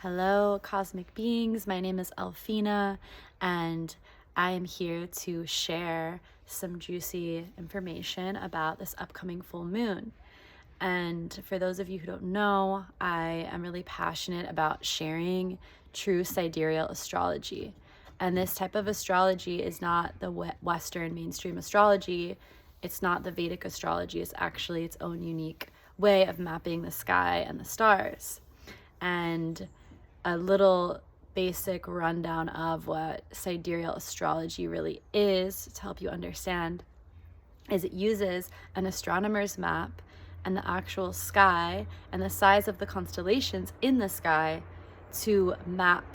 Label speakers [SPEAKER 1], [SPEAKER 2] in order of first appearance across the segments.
[SPEAKER 1] Hello, cosmic beings. My name is Elfina, and I am here to share some juicy information about this upcoming full moon. And for those of you who don't know, I am really passionate about sharing true sidereal astrology. And this type of astrology is not the Western mainstream astrology. It's not the Vedic astrology. It's actually its own unique way of mapping the sky and the stars. And a little basic rundown of what sidereal astrology really is to help you understand is it uses an astronomer's map and the actual sky and the size of the constellations in the sky to map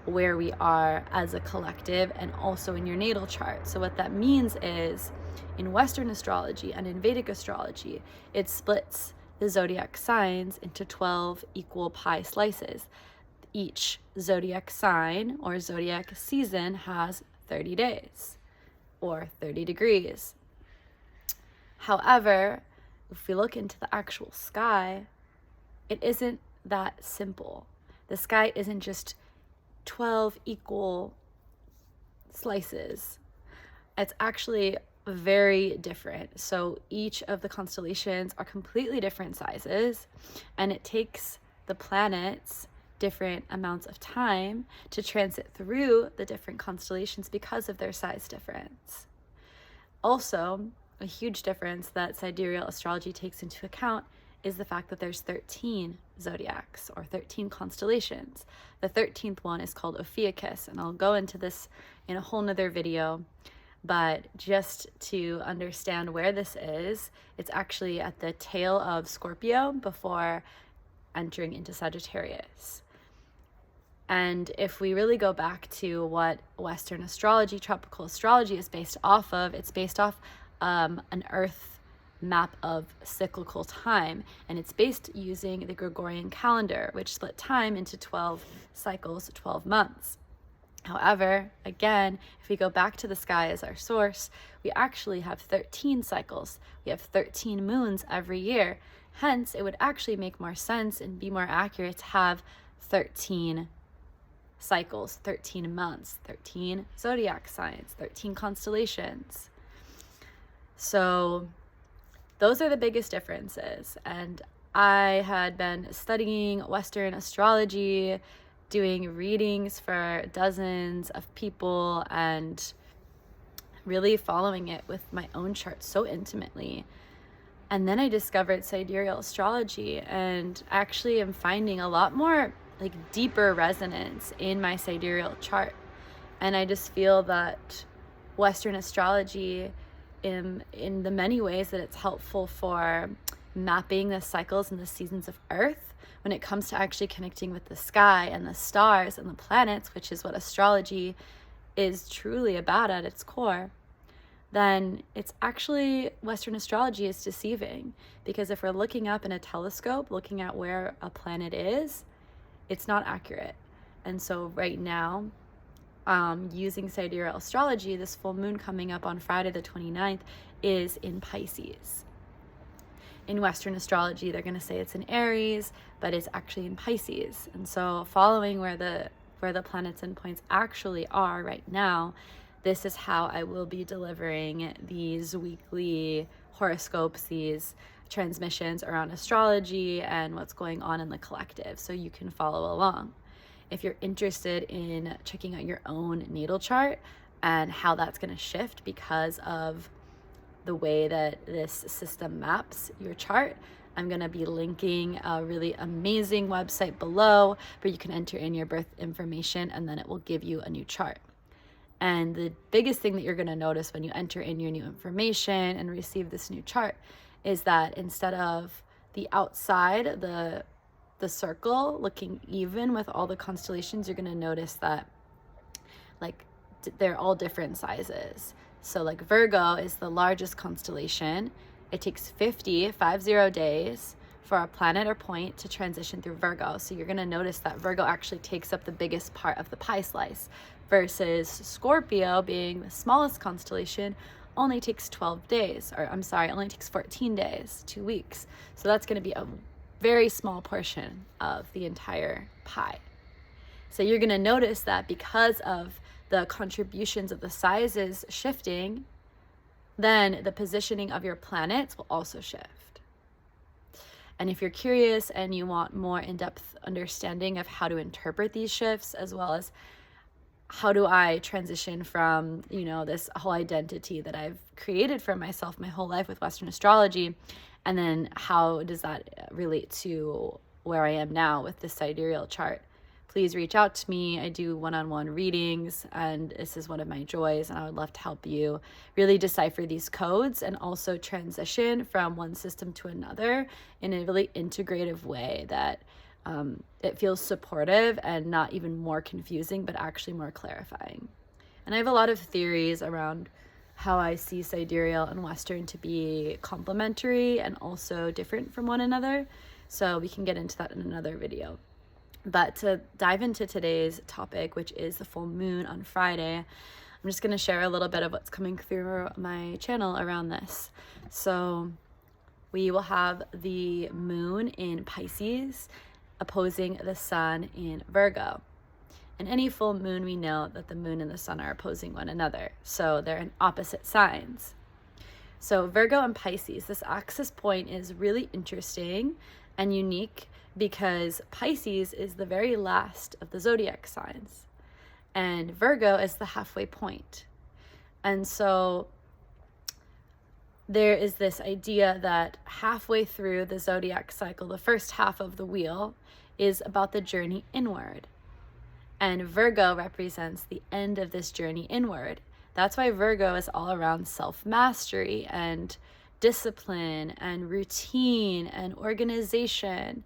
[SPEAKER 1] where we are as a collective and also in your natal chart. So what that means is in Western astrology and in Vedic astrology, it splits the zodiac signs into 12 equal pie slices. Each zodiac sign or zodiac season has 30 days or 30 degrees. However, if we look into the actual sky, it isn't that simple. The sky isn't just 12 equal slices. It's actually very different. So each of the constellations are completely different sizes, and it takes the planets different amounts of time to transit through the different constellations because of their size difference. Also, a huge difference that sidereal astrology takes into account is the fact that there's 13 zodiacs or 13 constellations. The 13th one is called Ophiuchus, and I'll go into this in a whole nother video. But just to understand where this is, it's actually at the tail of Scorpio before entering into Sagittarius. And if we really go back to what Western astrology, tropical astrology is based off of, it's based off an Earth map of cyclical time. And it's based using the Gregorian calendar, which split time into 12 cycles, 12 months. However, again, if we go back to the sky as our source, we actually have 13 cycles. We have 13 moons every year. Hence, it would actually make more sense and be more accurate to have 13 cycles, 13 months, 13 zodiac signs, 13 constellations. So those are the biggest differences. And I had been studying Western astrology, doing readings for dozens of people, and really following it with my own chart so intimately. And then I discovered sidereal astrology, and actually am finding a lot more deeper resonance in my sidereal chart. And I just feel that Western astrology, in the many ways that it's helpful for mapping the cycles and the seasons of Earth, when it comes to actually connecting with the sky and the stars and the planets, which is what astrology is truly about at its core, then it's actually Western astrology is deceiving. Because if we're looking up in a telescope, looking at where a planet is, it's not accurate. And so right now, using sidereal astrology, this full moon coming up on Friday the 29th is in Pisces. In Western astrology, they're going to say it's in Aries, but it's actually in Pisces. And so following where the planets and points actually are right now, this is how I will be delivering these weekly horoscopes, these transmissions around astrology and what's going on in the collective, so you can follow along. If you're interested in checking out your own natal chart and how that's going to shift because of the way that this system maps your chart, I'm going to be linking a really amazing website below where you can enter in your birth information, and then it will give you a new chart. And the biggest thing that you're going to notice when you enter in your new information and receive this new chart is that instead of the outside, the circle looking even with all the constellations, you're going to notice that they're all different sizes. So Virgo is the largest constellation. It takes 50 days for a planet or point to transition through Virgo. So you're going to notice that Virgo actually takes up the biggest part of the pie slice, versus Scorpio, being the smallest constellation, only takes 12 days, or only takes 14 days, 2 weeks. So that's going to be a very small portion of the entire pie. So you're going to notice that because of the contributions of the sizes shifting, then the positioning of your planets will also shift. And if you're curious and you want more in-depth understanding of how to interpret these shifts, as well as how do I transition from, this whole identity that I've created for myself my whole life with Western astrology, and then how does that relate to where I am now with the sidereal chart, please reach out to me. I do one-on-one readings, and this is one of my joys, and I would love to help you really decipher these codes and also transition from one system to another in a really integrative way that it feels supportive and not even more confusing, but actually more clarifying. And I have a lot of theories around how I see sidereal and Western to be complementary and also different from one another. So we can get into that in another video. But to dive into today's topic, which is the full moon on Friday, I'm just going to share a little bit of what's coming through my channel around this. So we will have the moon in Pisces opposing the sun in Virgo. In any full moon, we know that the moon and the sun are opposing one another. So they're in opposite signs. So Virgo and Pisces, this axis point is really interesting and unique because Pisces is the very last of the zodiac signs and Virgo is the halfway point. And so there is this idea that halfway through the zodiac cycle, the first half of the wheel is about the journey inward. And Virgo represents the end of this journey inward. That's why Virgo is all around self-mastery and discipline and routine and organization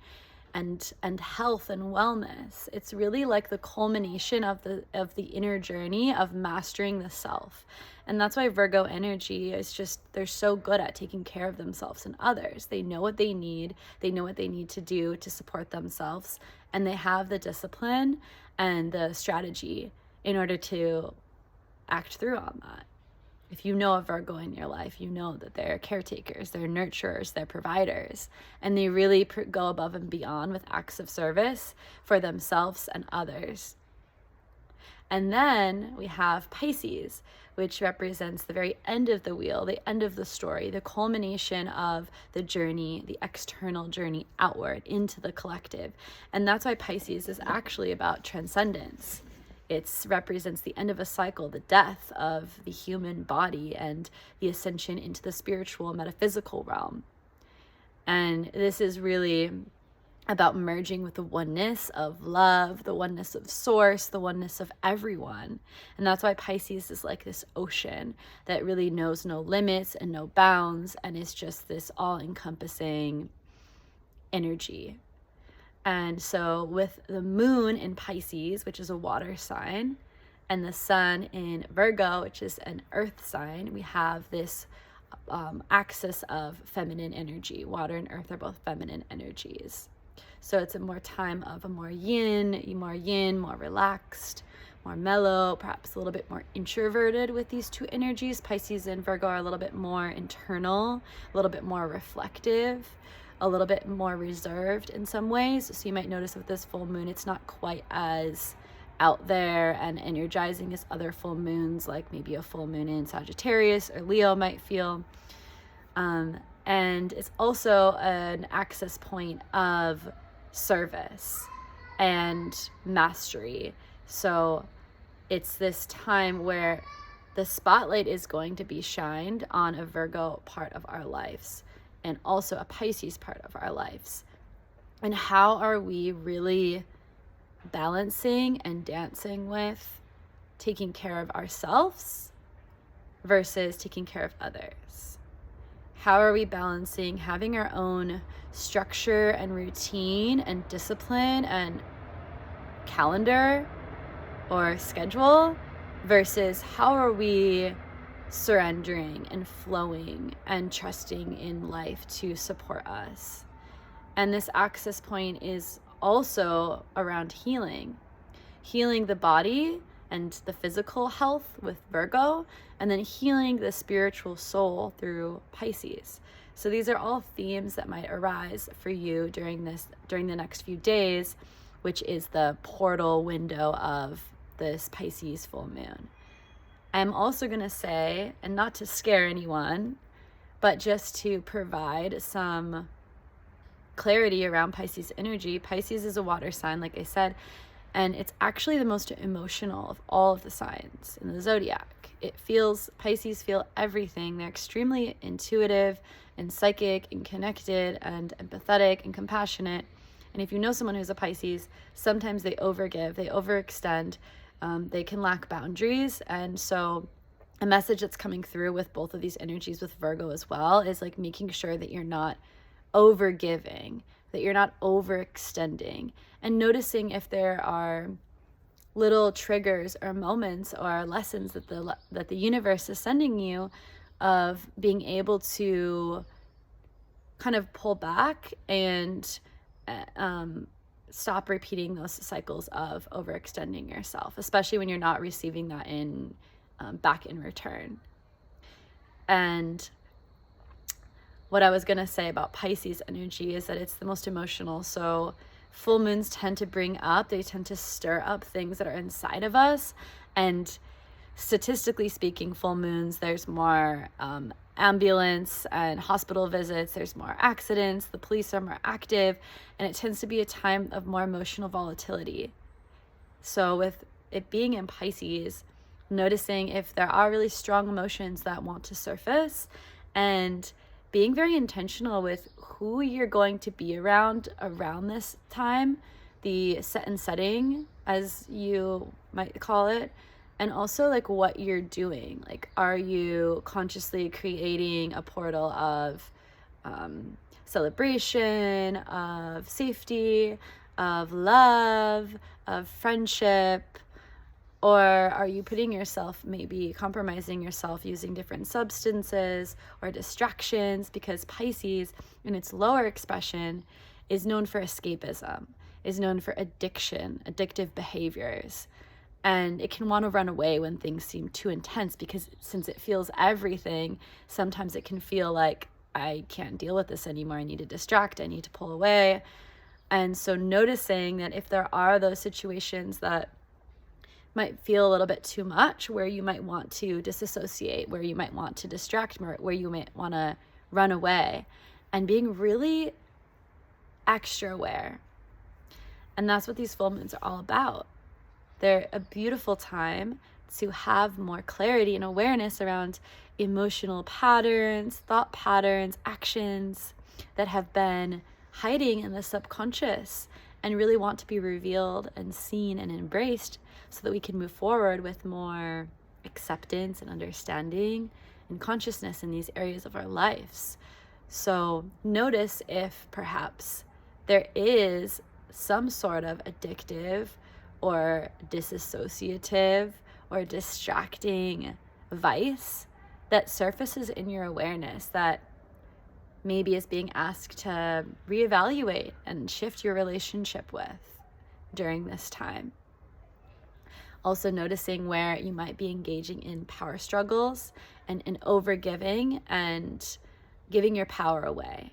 [SPEAKER 1] and health and wellness. It's really like the culmination of the inner journey of mastering the self. And that's why Virgo energy is just, they're so good at taking care of themselves and others. They know what they need. They know what they need to do to support themselves. And they have the discipline and the strategy in order to act through on that. If you know a Virgo in your life, you know that they're caretakers, they're nurturers, they're providers, and they really go above and beyond with acts of service for themselves and others. And then we have Pisces, which represents the very end of the wheel, the end of the story, the culmination of the journey, the external journey outward into the collective. And that's why Pisces is actually about transcendence. It represents the end of a cycle, the death of the human body and the ascension into the spiritual, metaphysical realm. And this is really about merging with the oneness of love, the oneness of source, the oneness of everyone. And that's why Pisces is like this ocean that really knows no limits and no bounds and is just this all-encompassing energy. And so with the moon in Pisces, which is a water sign, and the sun in Virgo, which is an earth sign, we have this axis of feminine energy. Water and earth are both feminine energies. So it's a more time of a more yin, more relaxed, more mellow, perhaps a little bit more introverted with these two energies. Pisces and Virgo are a little bit more internal, a little bit more reflective, a little bit more reserved in some ways. So you might notice with this full moon, it's not quite as out there and energizing as other full moons, like maybe a full moon in Sagittarius or Leo might feel. And it's also an access point of service and mastery. So it's this time where the spotlight is going to be shined on a Virgo part of our lives and also a Pisces part of our lives. And how are we really balancing and dancing with taking care of ourselves versus taking care of others? How are we balancing having our own structure and routine and discipline and calendar or schedule versus how are we surrendering and flowing and trusting in life to support us? And this access point is also around healing the body and the physical health with Virgo, and then healing the spiritual soul through Pisces. So these are all themes that might arise for you during the next few days which is the portal window of this Pisces full moon. I'm also going to say, and not to scare anyone, but just to provide some clarity around Pisces energy. Pisces is a water sign, like I said, and it's actually the most emotional of all of the signs in the zodiac. Pisces feel everything. They're extremely intuitive and psychic and connected and empathetic and compassionate. And if you know someone who's a Pisces, sometimes they overgive, they overextend, they can lack boundaries. And so a message that's coming through with both of these energies with Virgo as well is like making sure that you're not overgiving, that you're not overextending, and noticing if there are little triggers or moments or lessons that the universe is sending you of being able to kind of pull back and stop repeating those cycles of overextending yourself, especially when you're not receiving that back in return. And what I was going to say about Pisces energy is that it's the most emotional. So full moons tend to stir up things that are inside of us. And statistically speaking, full moons, there's more ambulance and hospital visits, there's more accidents, the police are more active, and it tends to be a time of more emotional volatility. So with it being in Pisces, noticing if there are really strong emotions that want to surface, and being very intentional with who you're going to be around this time, the set and setting, as you might call it, and also like what you're doing. Like, are you consciously creating a portal of celebration, of safety, of love, of friendship? Or are you putting yourself, maybe compromising yourself using different substances or distractions? Because Pisces, in its lower expression, is known for escapism, is known for addiction, addictive behaviors. And it can want to run away when things seem too intense, because since it feels everything, sometimes it can feel like, I can't deal with this anymore. I need to distract. I need to pull away. And so noticing that if there are those situations that might feel a little bit too much, where you might want to disassociate, where you might want to distract, where you might want to run away, and being really extra aware. And that's what these full moons are all about. They're a beautiful time to have more clarity and awareness around emotional patterns, thought patterns, actions that have been hiding in the subconscious and really want to be revealed and seen and embraced, so that we can move forward with more acceptance and understanding and consciousness in these areas of our lives. So notice if perhaps there is some sort of addictive or disassociative or distracting vice that surfaces in your awareness that maybe is being asked to reevaluate and shift your relationship with during this time. Also noticing where you might be engaging in power struggles and in overgiving and giving your power away.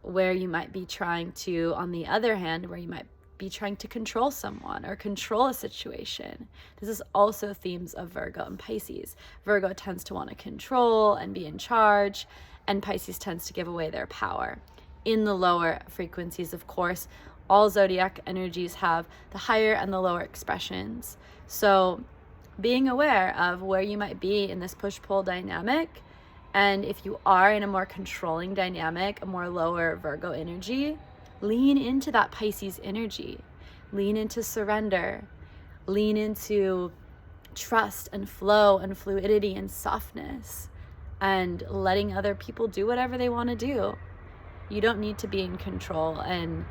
[SPEAKER 1] Where you might be trying to, on the other hand, where you might be trying to control someone or control a situation. This is also themes of Virgo and Pisces. Virgo tends to want to control and be in charge, and Pisces tends to give away their power. In the lower frequencies, of course, all zodiac energies have the higher and the lower expressions. So being aware of where you might be in this push-pull dynamic, and if you are in a more controlling dynamic, a more lower Virgo energy, lean into that Pisces energy. Lean into surrender. Lean into trust and flow and fluidity and softness, and letting other people do whatever they want to do. You don't need to be in control, and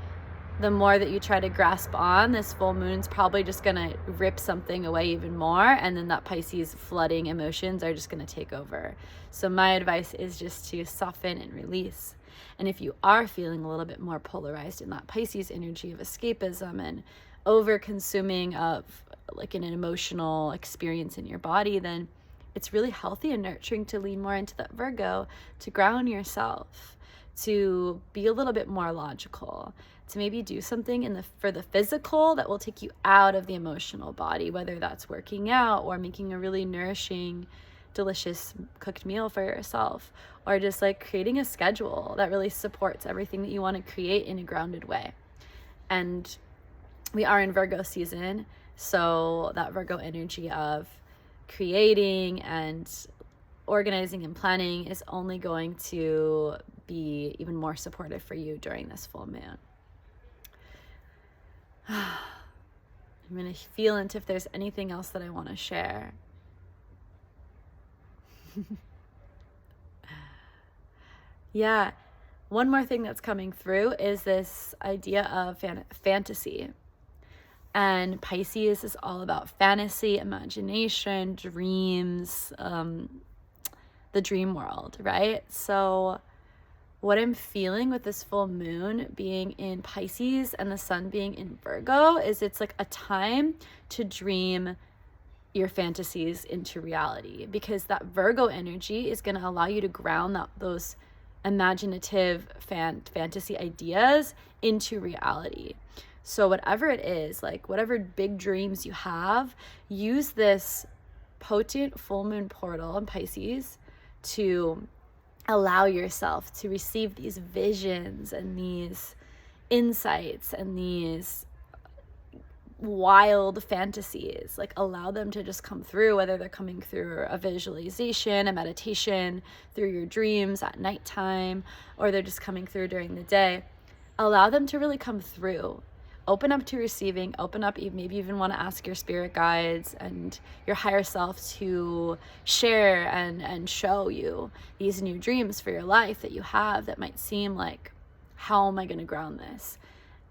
[SPEAKER 1] the more that you try to grasp on, this full moon's probably just going to rip something away even more, and then that Pisces flooding emotions are just going to take over. So my advice is just to soften and release. And if you are feeling a little bit more polarized in that Pisces energy of escapism and over-consuming of like an emotional experience in your body, then it's really healthy and nurturing to lean more into that Virgo, to ground yourself, to be a little bit more logical, to maybe do something for the physical that will take you out of the emotional body, whether that's working out or making a really nourishing, delicious cooked meal for yourself, or just like creating a schedule that really supports everything that you want to create in a grounded way. And we are in Virgo season, so that Virgo energy of creating and organizing and planning is only going to be even more supportive for you during this full moon. I'm going to feel into if there's anything else that I want to share. Yeah, one more thing that's coming through is this idea of fantasy. And Pisces is all about fantasy, imagination, dreams, the dream world, right? So what I'm feeling with this full moon being in Pisces and the sun being in Virgo is it's like a time to dream your fantasies into reality, because that Virgo energy is going to allow you to ground those imaginative fantasy ideas into reality. So whatever it is, like whatever big dreams you have, use this potent full moon portal in Pisces to allow yourself to receive these visions and these insights and these wild fantasies. Like allow them to just come through, whether they're coming through a visualization, a meditation, through your dreams at nighttime, or they're just coming through during the day. Allow them to really come through. Open up to receiving, open up, maybe even want to ask your spirit guides and your higher self to share and show you these new dreams for your life that you have that might seem like, how am I going to ground this?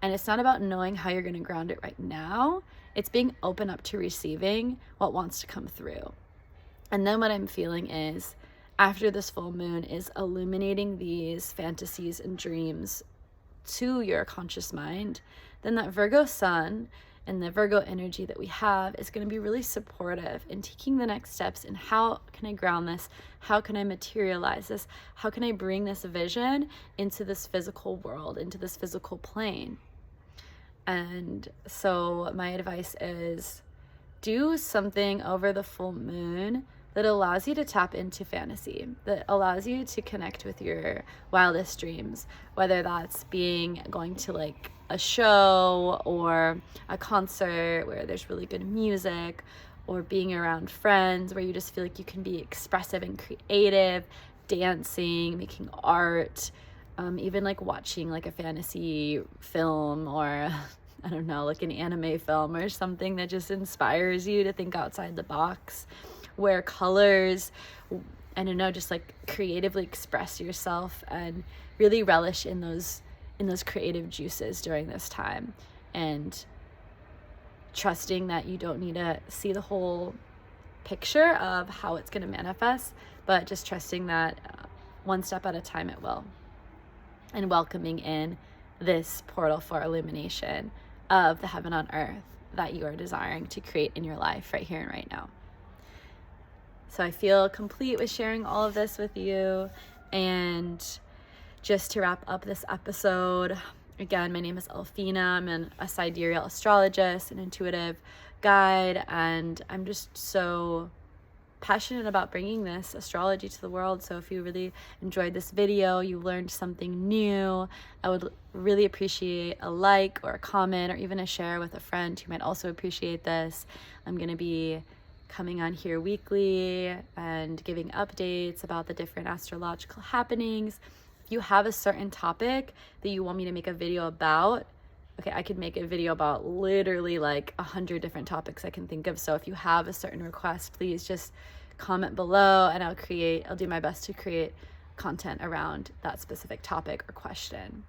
[SPEAKER 1] And it's not about knowing how you're going to ground it right now. It's being open up to receiving what wants to come through. And then what I'm feeling is, after this full moon, is illuminating these fantasies and dreams to your conscious mind. Then that Virgo sun and the Virgo energy that we have is going to be really supportive in taking the next steps in how can I ground this? How can I materialize this? How can I bring this vision into this physical world, into this physical plane? And so my advice is, do something over the full moon that allows you to tap into fantasy, that allows you to connect with your wildest dreams, whether that's going to like a show or a concert where there's really good music, or being around friends where you just feel like you can be expressive and creative, dancing, making art, even like watching like a fantasy film, or I don't know, like an anime film or something that just inspires you to think outside the box, wear colors, I don't know, just like creatively express yourself and really relish in those creative juices during this time, and trusting that you don't need to see the whole picture of how it's going to manifest, but just trusting that one step at a time it will, and welcoming in this portal for illumination of the heaven on earth that you are desiring to create in your life right here and right now. So I feel complete with sharing all of this with you. And just to wrap up this episode, again, my name is Elfina. I'm a sidereal astrologist, an intuitive guide, and I'm just so passionate about bringing this astrology to the world. So if you really enjoyed this video, you learned something new, I would really appreciate a like or a comment or even a share with a friend who might also appreciate this. I'm going to be coming on here weekly and giving updates about the different astrological happenings. If you have a certain topic that you want me to make a video about, okay, I could make a video about literally like 100 different topics I can think of. So if you have a certain request, please just comment below and I'll do my best to create content around that specific topic or question.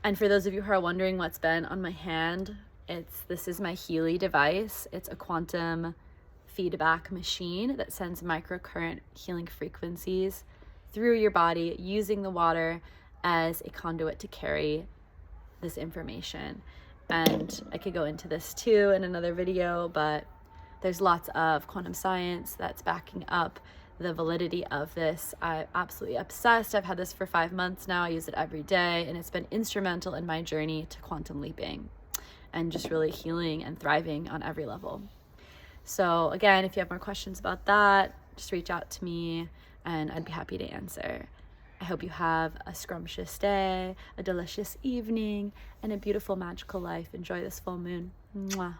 [SPEAKER 1] And for those of you who are wondering what's been on my hand, this is my Healy device. It's a quantum feedback machine that sends microcurrent healing frequencies through your body, using the water as a conduit to carry this information. And I could go into this too in another video, but there's lots of quantum science that's backing up the validity of this. I'm absolutely obsessed. I've had this for 5 months now. I use it every day, and it's been instrumental in my journey to quantum leaping and just really healing and thriving on every level. So again, if you have more questions about that, just reach out to me and I'd be happy to answer. I hope you have a scrumptious day, a delicious evening, and a beautiful magical life. Enjoy this full moon. Mwah.